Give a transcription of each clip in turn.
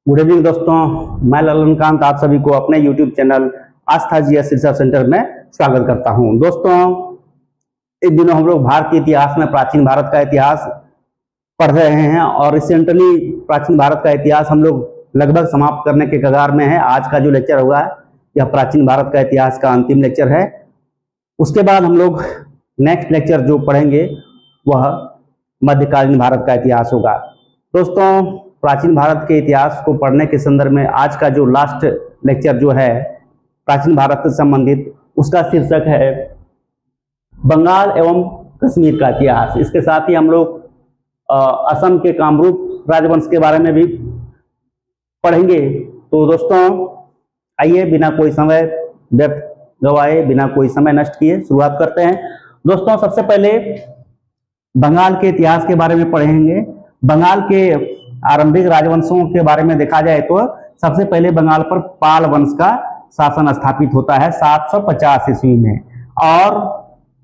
Good evening दोस्तों, मैं ललनकांत आप सभी को अपने YouTube चैनल आस्था जीएस रिसर्च सेंटर में स्वागत करता हूं। दोस्तों, इन दिनों हम लोग भारतीय इतिहास में प्राचीन भारत का इतिहास पढ़ रहे हैं और रिसेंटली प्राचीन भारत का इतिहास हम लोग लगभग समाप्त करने के कगार में है। आज का जो लेक्चर होगा यह प्राचीन भारत का इतिहास का अंतिम लेक्चर है। उसके बाद हम लोग नेक्स्ट लेक्चर जो पढ़ेंगे वह मध्यकालीन भारत का इतिहास होगा। दोस्तों, प्राचीन भारत के इतिहास को पढ़ने के संदर्भ में आज का जो लास्ट लेक्चर जो है प्राचीन भारत से संबंधित, उसका शीर्षक है बंगाल एवं कश्मीर का इतिहास। इसके साथ ही हम लोग असम के कामरूप राजवंश के बारे में भी पढ़ेंगे। तो दोस्तों, आइए बिना कोई समय व्यर्थ गवाए, बिना कोई समय नष्ट किए शुरुआत करते हैं। दोस्तों, सबसे पहले बंगाल के इतिहास के बारे में पढ़ेंगे। बंगाल के आरंभिक राजवंशों के बारे में देखा जाए तो सबसे पहले बंगाल पर पाल वंश का शासन स्थापित होता है 750 ईस्वी में। और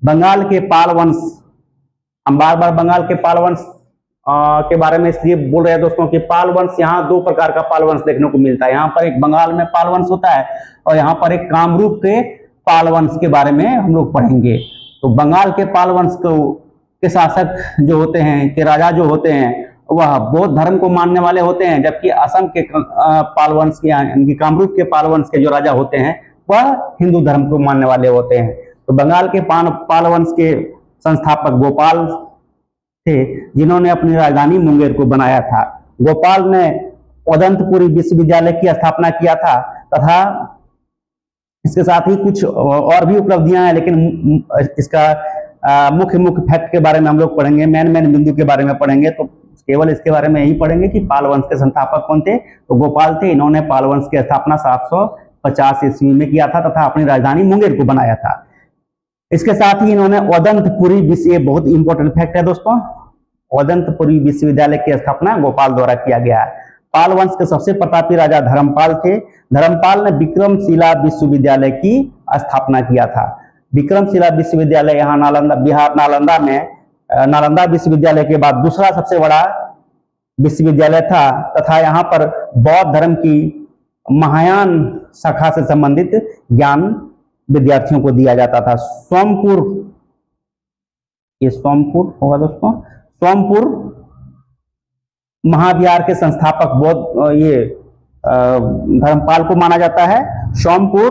बंगाल के पाल वंश, हम बार बार बंगाल के पाल वंश के बारे में इसलिए बोल रहे हैं दोस्तों कि पाल वंश, यहाँ दो प्रकार का पाल वंश देखने को मिलता है। यहाँ पर एक बंगाल में पाल वंश होता है और यहाँ पर एक कामरूप के पाल वंश के बारे में हम लोग पढ़ेंगे। तो बंगाल के पाल वंश के शासक जो होते हैं, के राजा जो होते हैं, वह बौद्ध धर्म को मानने वाले होते हैं, जबकि असम के पाल वंश के यानी कामरूप के पाल वंश के जो राजा होते हैं वह हिंदू धर्म को मानने वाले होते हैं। तो बंगाल के पाल वंश के संस्थापक गोपाल थे, जिन्होंने अपनी राजधानी मुंगेर को बनाया था। गोपाल ने उदंतपुरी विश्वविद्यालय की स्थापना किया था तथा इसके साथ ही कुछ और भी उपलब्धियां हैं, लेकिन इसका मुख्य फैक्ट के बारे में हम लोग पढ़ेंगे, मेन बिंदु के बारे में पढ़ेंगे। तो केवल इसके बारे में यही पढ़ेंगे कि पाल वंश के संस्थापक कौन थे। तो गोपाल थे। इन्होंने पाल वंश की स्थापना 750 ईस्वी में किया था तथा अपनी राजधानी मुंगेर को बनाया था। इसके साथ ही इन्होंने उदंतपुरी विश्व, बहुत इंपॉर्टेंट फैक्ट है दोस्तों, उदंतपुरी विश्वविद्यालय की स्थापना गोपाल द्वारा किया गया है। पाल वंश के सबसे प्रतापी राजा धर्मपाल थे। धर्मपाल ने विक्रमशिला विश्वविद्यालय की स्थापना किया था। विक्रमशिला विश्वविद्यालय यहाँ नालंदा, बिहार नालंदा में, नालंदा विश्वविद्यालय के बाद दूसरा सबसे बड़ा विश्वविद्यालय था तथा यहाँ पर बौद्ध धर्म की महायान शाखा से संबंधित ज्ञान विद्यार्थियों को दिया जाता था। सोमपुर, ये सोमपुर होगा दोस्तों, सोमपुर महाविहार के संस्थापक बौद्ध ये धर्मपाल को माना जाता है। सोमपुर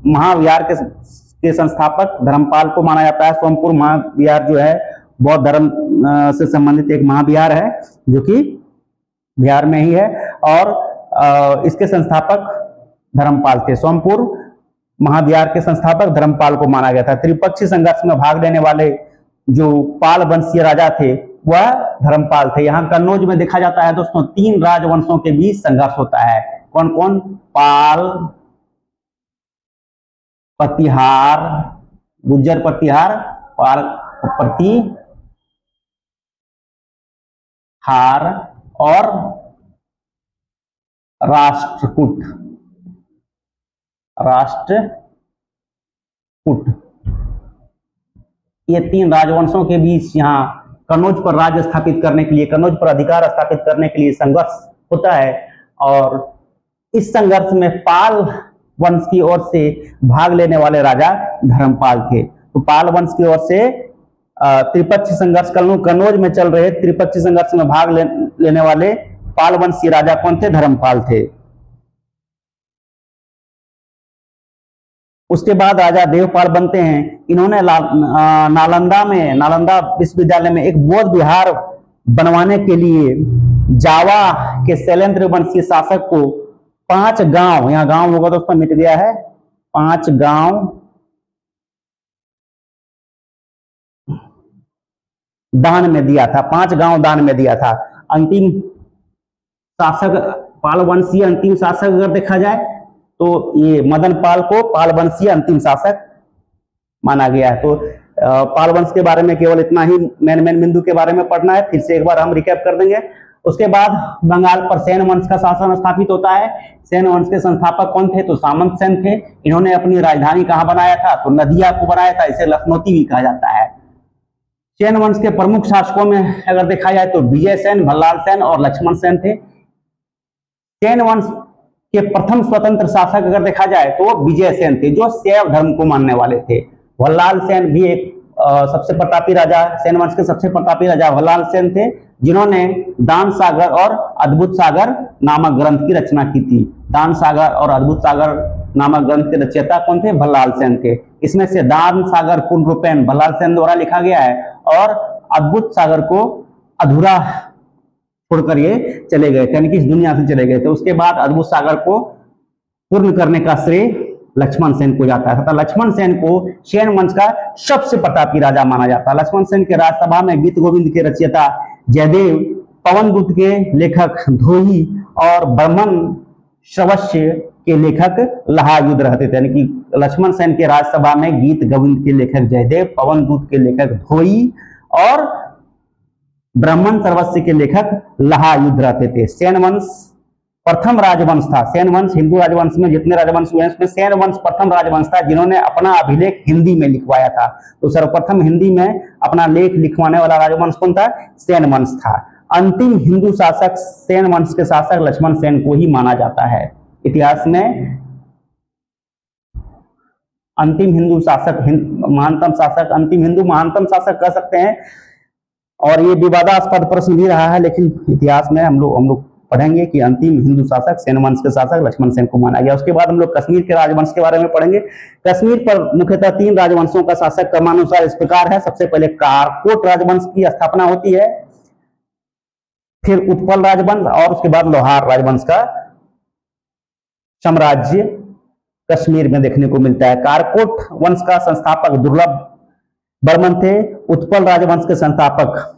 महाविहार के संस्थापक धर्मपाल को माना जाता है। सोमपुर महाविहार जो है बौद्ध धर्म से संबंधित एक महाविहार है जो कि बिहार में ही है और इसके संस्थापक धर्मपाल थे। सोमपुर महाविहार के संस्थापक धर्मपाल को माना गया था। त्रिपक्षीय संघर्ष में भाग लेने वाले जो पाल वंशीय राजा थे वह धर्मपाल थे। यहाँ कन्नौज में देखा जाता है दोस्तों, 3 राजवंशों के बीच संघर्ष होता है। कौन कौन? पाल, प्रतिहार, गुज्जर प्रतिहार, पाल प्रतिहार और राष्ट्रकूट। ये 3 राजवंशों के बीच यहाँ कन्नौज पर राज्य स्थापित करने के लिए, कन्नौज पर अधिकार स्थापित करने के लिए संघर्ष होता है। और इस संघर्ष में पाल वंश की ओर से भाग लेने वाले राजा धर्मपाल थे। तो पाल वंश की ओर से त्रिपक्षीय संघर्ष, कन्नौज में चल रहे त्रिपक्षीय संघर्ष में भाग लेने वाले पाल वंशीय राजा कौन थे? धर्मपाल थे। उसके बाद राजा देवपाल बनते हैं। इन्होंने नालंदा विश्वविद्यालय में एक बौद्ध विहार बनवाने के लिए जावा के शैलेंद्र वंशीय शासक को 5 गांव, यहाँ गांव होगा दोस्तों, मिट गया है, 5 गांव दान में दिया था। 5 गांव दान में दिया था। अंतिम शासक, पाल वंशीय अंतिम शासक अगर देखा जाए तो ये मदन पाल को पाल वंशीय अंतिम शासक माना गया है। तो पाल वंश के बारे में केवल इतना ही मेन बिंदु के बारे में पढ़ना है। फिर से एक बार हम रिकैप कर देंगे। उसके बाद बंगाल पर सेन वंश का शासन स्थापित होता है। सेन वंश के संस्थापक कौन थे? तो सामंत सेन थे। इन्होंने अपनी राजधानी कहाँ बनाया था? तो नदिया को बनाया था। इसे लखनौती भी कहा जाता है। सेन वंश के प्रमुख शासकों में अगर देखा जाए तो विजय सेन, भल्लाल सेन और लक्ष्मण सेन थे। सेन वंश के प्रथम स्वतंत्र शासक अगर देखा जाए तो वो विजय सेन थे, जो शैव धर्म को मानने वाले थे। वल्लाल सेन भी एक सबसे प्रतापी राजा, सेन वंश के सबसे प्रतापी राजा वल्लाल सेन थे, जिन्होंने दान सागर और अद्भुत सागर नामक ग्रंथ की रचना की थी। दान सागर और अद्भुत सागर नामक ग्रंथ के रचयिता कौन थे? वल्लाल सेन थे। इसमें से दान सागर पूर्ण रूपेण वल्लाल सेन द्वारा लिखा गया है और अद्भुत सागर को अधूरा छोड़कर ये चले गए थे, यानी कि इस दुनिया से चले गए थे। उसके बाद अद्भुत सागर को पूर्ण करने का श्रेय लक्ष्मण सेन को जाता है तथा लक्ष्मण सेन को सेन वंश का सबसे प्रतापी राजा माना जाता है। लक्ष्मण सेन के राजसभा में गीत गोविंद के रचयिता जयदेव, पवन दूत के लेखक धोई और बर्मन श्रवस्य के लेखक लहायुध रहते थे। यानी कि लक्ष्मण सेन के राजसभा में गीत गोविंद के लेखक जयदेव, पवन दूत के लेखक धोई और ब्राह्मण सर्वस्व के लेखक लहायुध रहते थे। सेन वंश प्रथम राजवंश था। सेन वंश हिंदू राजवंश में जितने राजवंश हुए हैं उसमें सेन वंश प्रथम राजवंश था, जिन्होंने अपना अभिलेख हिंदी में लिखवाया था। तो सर्वप्रथम हिंदी में अपना लेख लिखवाने वाला राजवंश कौन था? सेन वंश था। अंतिम हिंदू शासक सेन वंश के शासक लक्ष्मण सेन को ही माना जाता है। इतिहास में अंतिम हिंदू शासक, महानतम शासक, अंतिम हिंदू महानतम शासक कह सकते हैं, और ये विवादास्पद प्रश्न भी रहा है, लेकिन इतिहास में हम लोग पढ़ेंगे कि अंतिम हिंदू शासक सेन वंश के शासक लक्ष्मण सेन को माना गया। उसके बाद हम लोग कश्मीर के राजवंश के बारे में पढ़ेंगे। कश्मीर पर मुख्यतः 3 राजवंशों का शासक क्रमानुसार इस प्रकार है। सबसे पहले कारकोट राजवंश की स्थापना होती है, फिर उत्पल राजवंश और उसके बाद लोहार राजवंश का साम्राज्य कश्मीर में देखने को मिलता है। कारकोट वंश का संस्थापक दुर्लभ बर्मन थे, उत्पल राजवंश के संस्थापक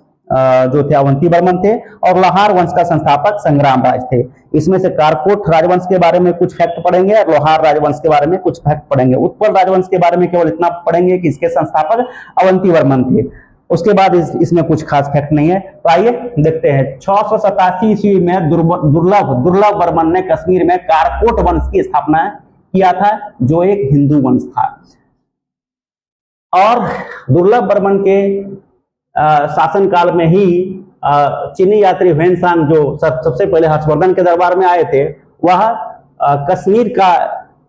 जो थे अवंती बर्मन थे, और लोहार वंश का संस्थापक संग्राम राज थे। इसमें से कारकोट राजवंश के बारे में कुछ फैक्ट पढ़ेंगे और लोहार राजवंश के बारे में कुछ फैक्ट पढ़ेंगे। उत्पल राजवंश के बारे में केवल इतना पढ़ेंगे कि इसके संस्थापक अवंती बर्मन थे। उसके बाद इसमें कुछ खास फैक्ट नहीं है। तो आइए देखते हैं। 687 ईस्वी में दुर्लभ बर्मन ने कश्मीर में कारकोट वंश की स्थापना किया था, जो एक हिंदू वंश था। और दुर्लभ बर्मन के शासन काल में ही चीनी यात्री ह्वेनसांग, जो सबसे पहले हर्षवर्धन के दरबार में आए थे, वह कश्मीर का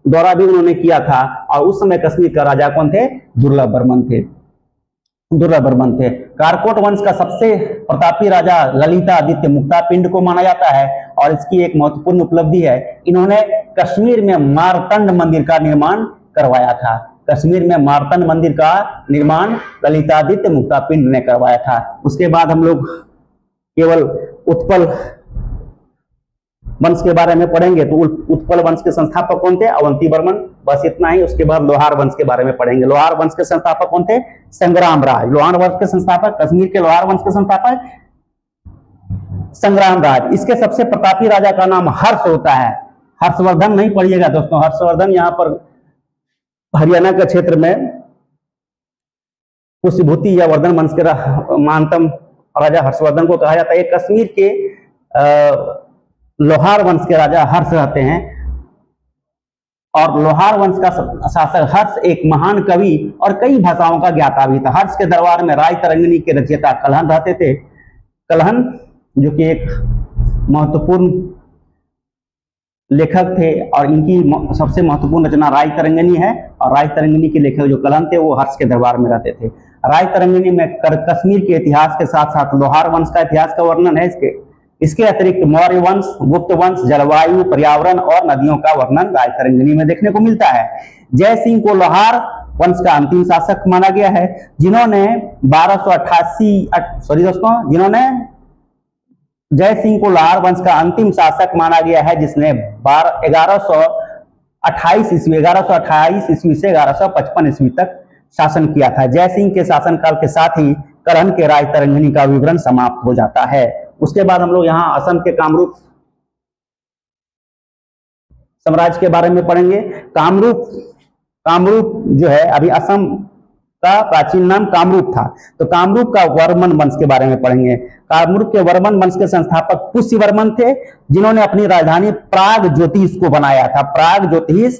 दौरा भी उन्होंने किया था। और उस समय कश्मीर का राजा कौन थे? दुर्लभ बर्मन थे। कारकोट वंश का सबसे प्रतापी राजा ललितादित्य मुक्तापिंड को माना जाता है, और इसकी एक महत्वपूर्ण उपलब्धि है, इन्होंने कश्मीर में मारतंड मंदिर का निर्माण करवाया था। कश्मीर में मारतंड मंदिर का निर्माण ललितादित्य मुक्तापिंड ने करवाया था। उसके बाद हम लोग केवल उत्पल वंश के बारे में पढ़ेंगे। तो उत्पल वंश के संस्थापक कौन थे? अवंती बर्मन, बस इतना ही। उसके बाद लोहार वंश के बारे में पढ़ेंगे। लोहार वंश के संस्थापक कौन थे? संग्राम राज। लोहार वंश के संस्थापक, कश्मीर के लोहार वंश के संस्थापक संग्राम राज। इसके सबसे प्रतापी राजा का नाम हर्ष होता है। हर्षवर्धन नहीं पढ़िएगा दोस्तों, हर्षवर्धन यहाँ पर हरियाणा के क्षेत्र में पुष्यभूति या वर्धन वंश के महानतम राजा हर्षवर्धन को कहा जाता है। कश्मीर के लोहार वंश के राजा हर्ष रहते हैं, और लोहार वंश का शासक हर्ष एक महान कवि और कई भाषाओं का ज्ञाता भी था। हर्ष के दरबार में राय तरंगिणी के रचयिता कलहन रहते थे। कलहन जो कि एक महत्वपूर्ण लेखक थे, और इनकी सबसे महत्वपूर्ण रचना राय तरंगिणी है, और राय तरंगिणी के लेखक जो कलहन थे वो हर्ष के दरबार में रहते थे। राय तरंगिणी में कश्मीर के इतिहास के साथ साथ लोहार वंश का इतिहास का वर्णन है। इसके अतिरिक्त मौर्य वंश, गुप्त वंश, जलवायु, पर्यावरण और नदियों का वर्णन राय तरंगिणी में देखने को मिलता है। जय सिंह को लोहार वंश का अंतिम शासक माना गया है, जिन्होंने जय सिंह को लोहार वंश का अंतिम शासक माना गया है, जिसने 1128 ईस्वी से 1155 ईस्वी तक शासन किया था। जय सिंह के शासनकाल के साथ ही कलहन के राय तरंगिणी का विवरण समाप्त हो जाता है। उसके बाद हम लोग यहाँ असम के कामरूप साम्राज्य के बारे में पढ़ेंगे। कामरूप जो है, अभी असम का प्राचीन नाम कामरूप था। तो कामरूप का वर्मन वंश के बारे में पढ़ेंगे। कामरूप के वर्मन वंश के संस्थापक पुष्य वर्मन थे, जिन्होंने अपनी राजधानी प्राग ज्योतिष को बनाया था। प्राग ज्योतिष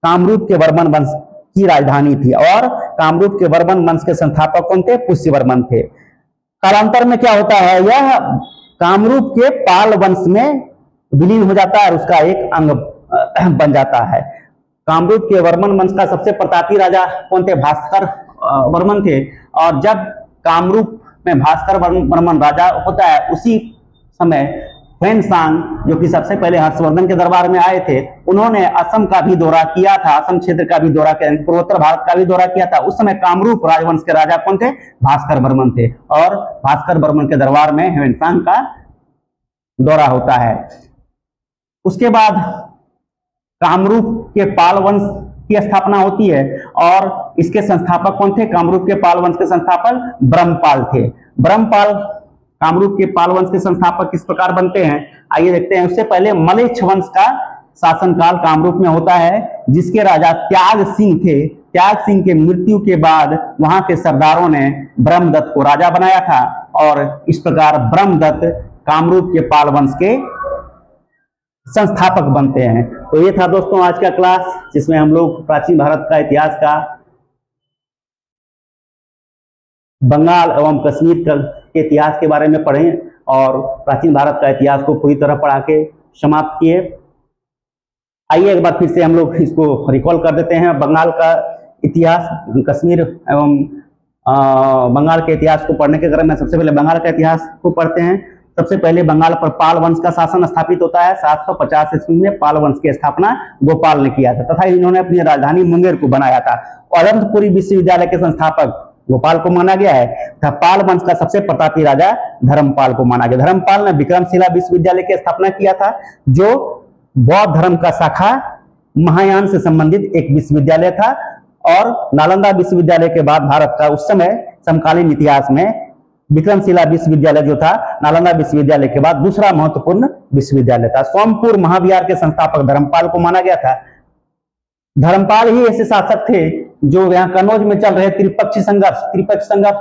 कामरूप के वर्मन वंश की राजधानी थी, और कामरूप के वर्मन वंश के संस्थापक कौन थे? पुष्य वर्मन थे। कालांतर में क्या होता है, यह कामरूप के पाल वंश में विलीन हो जाता है और उसका एक अंग बन जाता है। कामरूप के वर्मन वंश का सबसे प्रतापी राजा कौन थे? भास्कर वर्मन थे। और जब कामरूप में भास्कर वर्मन राजा होता है, उसी समय ह्वेनसांग, जो कि सबसे पहले हर्षवर्धन के दरबार में आए थे, उन्होंने असम का भी दौरा किया था, असम क्षेत्र का भी दौरा किया, पूर्वोत्तर भारत का भी दौरा किया था। उस समय कामरूप राजवंश के राजा कौन थे? भास्कर वर्मन थे। और भास्कर वर्मन के दरबार में ह्वेनसांग का दौरा होता है। उसके बाद कामरूप के पाल वंश की स्थापना होती है और इसके संस्थापक कौन थे? कामरूप के पाल वंश के संस्थापक ब्रह्मपाल थे। ब्रह्मपाल कामरूप के पाल वंश के संस्थापक किस प्रकार बनते हैं, आइए देखते हैं। उससे पहले मलेच्छ वंश का शासनकाल कामरूप में होता है, जिसके राजा त्याग सिंह थे। त्याग सिंह के मृत्यु के बाद वहां के सरदारों ने ब्रह्मदत्त को राजा बनाया था और इस प्रकार ब्रह्मदत्त कामरूप के पाल वंश के संस्थापक बनते हैं। तो ये था दोस्तों आज का क्लास, जिसमें हम लोग प्राचीन भारत का इतिहास का, बंगाल एवं कश्मीर के इतिहास के बारे में पढ़े और प्राचीन भारत का इतिहास को पूरी तरह पढ़ा के समाप्त किए। आइए एक बार फिर से हम लोग इसको रिकॉल कर देते हैं। बंगाल का इतिहास, कश्मीर एवं बंगाल के इतिहास को पढ़ने के क्रम में सबसे पहले बंगाल का इतिहास को पढ़ते हैं। सबसे पहले बंगाल पर पाल वंश का शासन स्थापित होता है। 750 ईस्वी में पाल वंश की स्थापना गोपाल ने किया था तथा इन्होंने अपनी राजधानी मुंगेर को बनाया था। अनंतपुरी विश्वविद्यालय के संस्थापक गोपाल को माना गया है तथा पाल वंश का सबसे प्रतापी राजा धर्मपाल को माना गया। धर्मपाल ने विक्रमशिला विश्वविद्यालय की स्थापना किया था, जो बौद्ध धर्म का शाखा महायान से संबंधित एक विश्वविद्यालय था और नालंदा विश्वविद्यालय के बाद भारत का उस समय समकालीन इतिहास में विक्रमशिला विश्वविद्यालय जो था, नालंदा विश्वविद्यालय के बाद दूसरा महत्वपूर्ण विश्वविद्यालय था। सोमपुर महाविहार के संस्थापक धर्मपाल को माना गया था। धर्मपाल ही ऐसे शासक थे जो यहाँ कन्नौज में चल रहे त्रिपक्षीय संघर्ष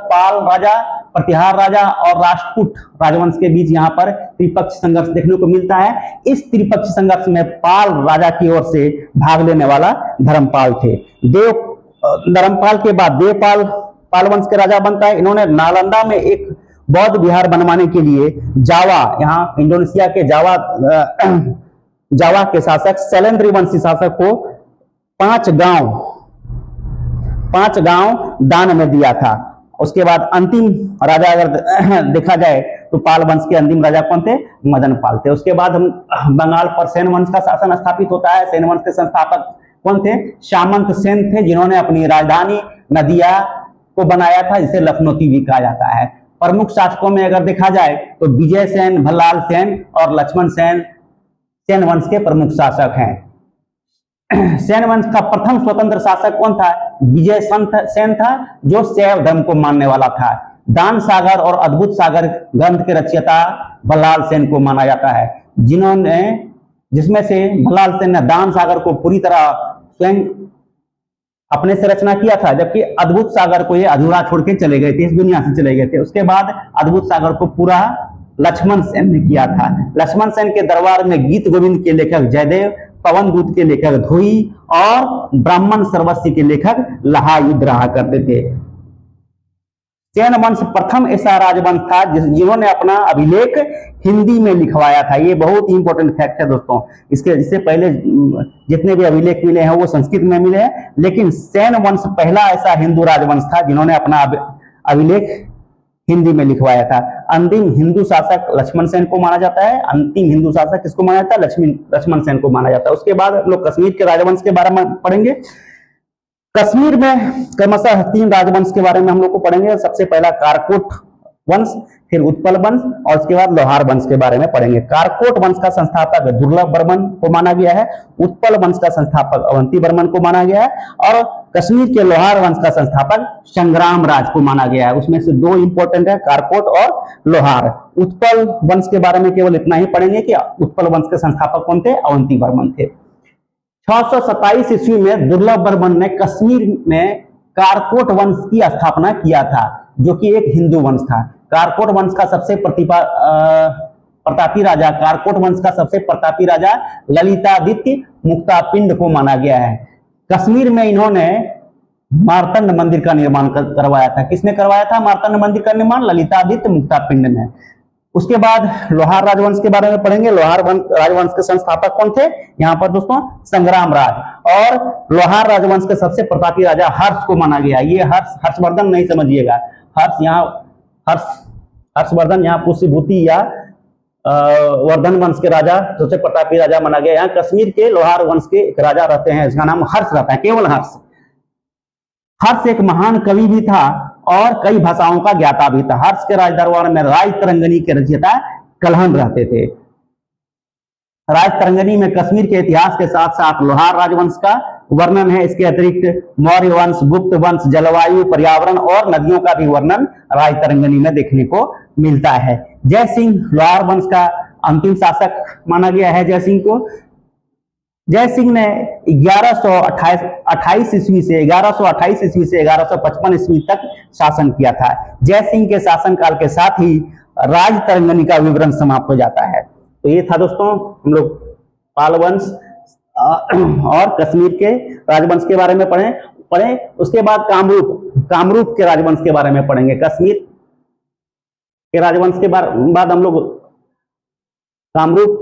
पाल राजा, प्रतिहार राजा और राष्ट्रकूट राजवंश के बीच यहाँ पर त्रिपक्षीय संघर्ष देखने को मिलता है। इस त्रिपक्षीय संघर्ष में पाल राजा की ओर से भाग लेने वाला धर्मपाल थे। धर्मपाल के बाद देवपाल पाल वंश के राजा बनता है। इन्होंने नालंदा में एक बौद्ध विहार बनवाने के लिए जावा, यहाँ इंडोनेशिया के जावा के शासक शैलेंद्र वंशी शासक को 5 गांव दान में दिया था। उसके बाद अंतिम राजा अगर देखा जाए तो पाल वंश के अंतिम राजा कौन थे? मदन पाल थे। उसके बाद हम बंगाल पर सेन वंश का शासन स्थापित होता है। सेन वंश के संस्थापक कौन थे? सामंत सेन थे, जिन्होंने अपनी राजधानी नदिया को बनाया था, जिसे लखनौती भी कहा जाता है। प्रमुख शासकों में अगर देखा जाए तो विजय सेन, भल्लाल सेन और लक्ष्मण सेन सेन वंश के प्रमुख शासक हैं। सेन वंश का प्रथम स्वतंत्र शासक कौन था? विजय सेन था, जो शैव धर्म को मानने वाला था। दान सागर और अद्भुत सागर ग्रंथ के रचयिता भल्लाल सेन को माना जाता है, जिसमें से भल्लाल सेन ने दान सागर को पूरी तरह स्वयं अपने से रचना किया था, जबकि अद्भुत सागर को ये अधूरा छोड़ के चले गए थे, इस दुनिया से चले गए थे। उसके बाद अद्भुत सागर को पूरा लक्ष्मण सेन ने किया था। लक्ष्मण सेन के दरबार में गीत गोविंद के लेखक जयदेव, पवन दूत के लेखक धोई और ब्राह्मण सर्वस्वी के लेखक लहायुद्ध रहा करते थे। सेन वंश प्रथम ऐसा राजवंश था जिन्होंने अपना अभिलेख हिंदी में लिखवाया था। ये बहुत ही इंपॉर्टेंट फैक्ट है दोस्तों। इससे पहले जितने भी अभिलेख मिले हैं वो संस्कृत में मिले हैं, लेकिन सेन वंश पहला ऐसा हिंदू राजवंश था जिन्होंने अपना अभिलेख हिंदी में लिखवाया था। अंतिम हिंदू शासक लक्ष्मण सेन को माना जाता है। अंतिम हिंदू शासक किसको माना जाता है? लक्ष्मण सेन को माना जाता है। उसके बाद हम लोग कश्मीर के राजवंश के बारे में पढ़ेंगे। कश्मीर में क्रमशः 3 राजवंश के बारे में हम लोग को पढ़ेंगे। सबसे पहला कारकोट वंश, फिर उत्पल वंश और उसके बाद लोहार वंश के बारे में पढ़ेंगे। कारकोट वंश का संस्थापक दुर्लभ वर्मन को माना गया है। उत्पल वंश का संस्थापक अवंती वर्मन को माना गया है और कश्मीर के लोहार वंश का संस्थापक संग्राम राज को माना गया है। उसमें से 2 इंपॉर्टेंट है, कारकोट और लोहार। उत्पल वंश के बारे में केवल इतना ही पढ़ेंगे कि उत्पल वंश के संस्थापक कौन थे? अवंती वर्मन थे। 627 ईस्वी में दुर्लभ वर्मन ने कश्मीर में कारकोट वंश की स्थापना किया था, जो कि एक हिंदू वंश था। कारकोट वंश का सबसे प्रतापी राजा ललितादित्य मुक्तापिंड को माना गया है। कश्मीर में इन्होंने मार्तंड मंदिर का निर्माण करवाया था। किसने करवाया था मार्तंड मंदिर का निर्माण? ललितादित्य मुक्तापिंड ने। उसके बाद लोहार राजवंश के बारे में पढ़ेंगे। लोहार राजवंश के संस्थापक कौन थे? यहाँ पर दोस्तों संग्राम राज। और लोहार राजवंश के सबसे प्रतापी राजा हर्ष को माना गया। ये हर्षवर्धन नहीं समझिएगा, हर्षवर्धन यहाँ पुष्यभूति या वर्धन वंश के राजा सबसे प्रतापी राजा माना गया। यहाँ कश्मीर के लोहार वंश के एक राजा रहते हैं, इसका नाम हर्ष रहता है, केवल हर्ष। हर्ष एक महान कवि भी था और कई भाषाओं का ज्ञाता भी था। हर्ष के राज दरबार में राज तरंगनी के रचयिता कलहन रहते थे। राज तरंगनी में कश्मीर के इतिहास के साथ साथ लोहार राजवंश का वर्णन है। इसके अतिरिक्त मौर्य वंश, गुप्त वंश, जलवायु, पर्यावरण और नदियों का भी वर्णन राज तरंगनी में देखने को मिलता है। जय सिंह लोहार वंश का अंतिम शासक माना गया है। जय सिंह को जय सिंह ने 1128 ईस्वी से 1155 ईस्वी तक शासन किया था। जय सिंह के शासनकाल के साथ ही राज तरंगनी का विवरण समाप्त हो जाता है। तो ये था दोस्तों, हम लोग पाल वंश और कश्मीर के राजवंश के बारे में पढ़े। उसके बाद कामरूप के राजवंश के बारे में पढ़ेंगे। कश्मीर के राजवंश के बाद हम लोग कामरूप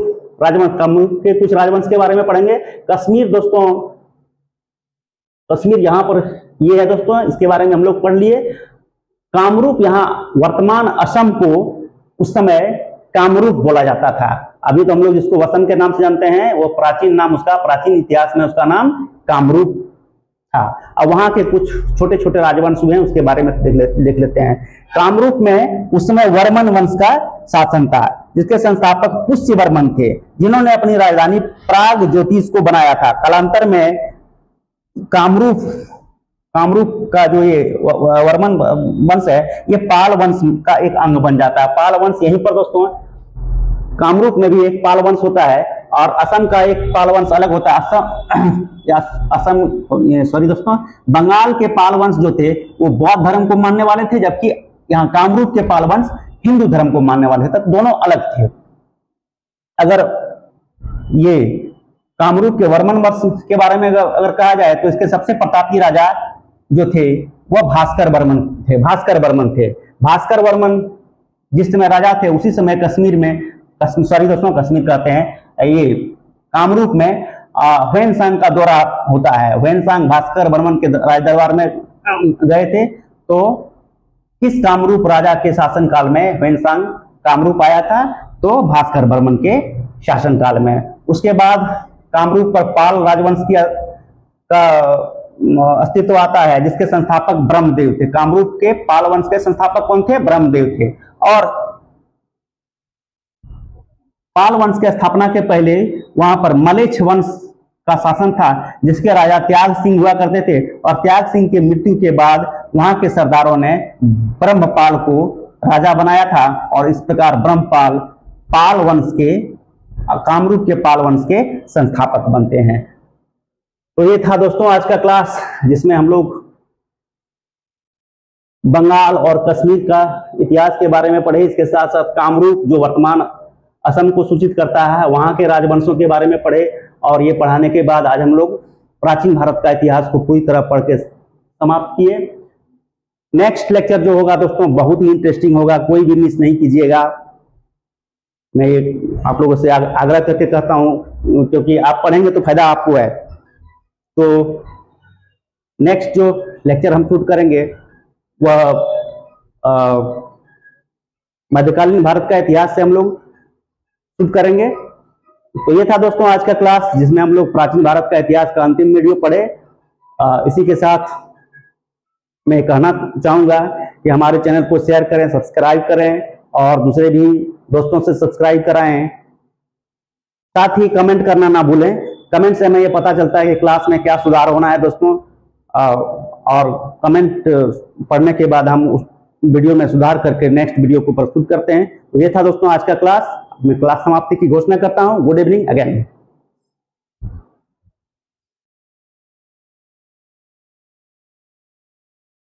के कुछ राजवंश के बारे में पढ़ेंगे। कश्मीर दोस्तों, कश्मीर यहाँ पर ये है दोस्तों, इसके बारे में हम लोग पढ़ लिए। कामरूप, यहाँ वर्तमान असम को उस समय कामरूप बोला जाता था। अभी तो हम लोग जिसको वसम के नाम से जानते हैं, वो प्राचीन इतिहास में उसका नाम कामरूप था। अब वहां के कुछ छोटे छोटे राजवंश हुए हैं, उसके बारे में देख लेते हैं। कामरूप में उस समय वर्मन वंश का शासन था, जिसके संस्थापक पुष्य वर्मन थे, जिन्होंने अपनी राजधानी प्राग ज्योतिष को बनाया था। कालांतर में कामरूप का जो ये वर्मन वंश है, ये पाल वंश का एक अंग बन जाता है। पाल वंश यहीं पर दोस्तों, कामरूप में भी एक पाल वंश होता है और असम का एक पाल वंश अलग होता है। दोस्तों, बंगाल के पाल वंश जो थे वो बौद्ध धर्म को मानने वाले थे, जबकि यहाँ कामरूप के पाल वंश हिंदू धर्म को मानने वाले थे। तब दोनों अलग थे। अगर ये कामरूप के वर्मन वंश के बारे में अगर कहा जाए तो इसके सबसे प्रतापी राजा जो थे वह भास्कर वर्मन थे। भास्कर वर्मन जिस समय राजा थे, उसी समय कश्मीर कहते हैं, ये कामरूप में ह्वेनसांग का दौरा होता है। ह्वेनसांग भास्कर वर्मन के राज दरबार में गए थे। तो किस कामरूप राजा के शासनकाल में ह्वेनसांग कामरूप आया था? तो भास्कर वर्मन के शासनकाल में। उसके बाद कामरूप पर पाल राजवंश का अस्तित्व आता है, जिसके संस्थापक ब्रह्मदेव थे। कामरूप के पाल वंश के संस्थापक कौन थे? ब्रह्मदेव थे। और पाल वंश की स्थापना के पहले वहां पर मलेच्छ वंश का शासन था, जिसके राजा त्याग सिंह हुआ करते थे। और त्याग सिंह की मृत्यु के बाद वहां के सरदारों ने ब्रह्मपाल को राजा बनाया था, और इस प्रकार ब्रह्मपाल पाल वंश के, कामरूप के पाल वंश के संस्थापक बनते हैं। तो ये था दोस्तों आज का क्लास, जिसमें हम लोग बंगाल और कश्मीर का इतिहास के बारे में पढ़े। इसके साथ साथ कामरूप जो वर्तमान असम को सूचित करता है, वहां के राजवंशों के बारे में पढ़े। और ये पढ़ाने के बाद आज हम लोग प्राचीन भारत का इतिहास को पूरी तरह पढ़ के समाप्त किए। नेक्स्ट लेक्चर जो होगा दोस्तों बहुत ही इंटरेस्टिंग होगा, कोई भी मिस नहीं कीजिएगा। मैं ये आप लोगों से आग्रह करके कहता हूं, क्योंकि आप पढ़ेंगे तो फायदा आपको है। तो नेक्स्ट जो लेक्चर हम शूट करेंगे वह मध्यकालीन भारत का इतिहास से हम लोग शूट करेंगे। तो ये था दोस्तों आज का क्लास, जिसमें हम लोग प्राचीन भारत का इतिहास का अंतिम वीडियो पढ़े। इसी के साथ मैं कहना चाहूंगा कि हमारे चैनल को शेयर करें, सब्सक्राइब करें और दूसरे भी दोस्तों से सब्सक्राइब कराएं। साथ ही कमेंट करना ना भूलें। कमेंट से हमें ये पता चलता है कि क्लास में क्या सुधार होना है दोस्तों, और कमेंट पढ़ने के बाद हम उस वीडियो में सुधार करके नेक्स्ट वीडियो को प्रस्तुत करते हैं। तो ये था दोस्तों आज का क्लास। मैं क्लास समाप्ति की घोषणा करता हूँ। Good evening again.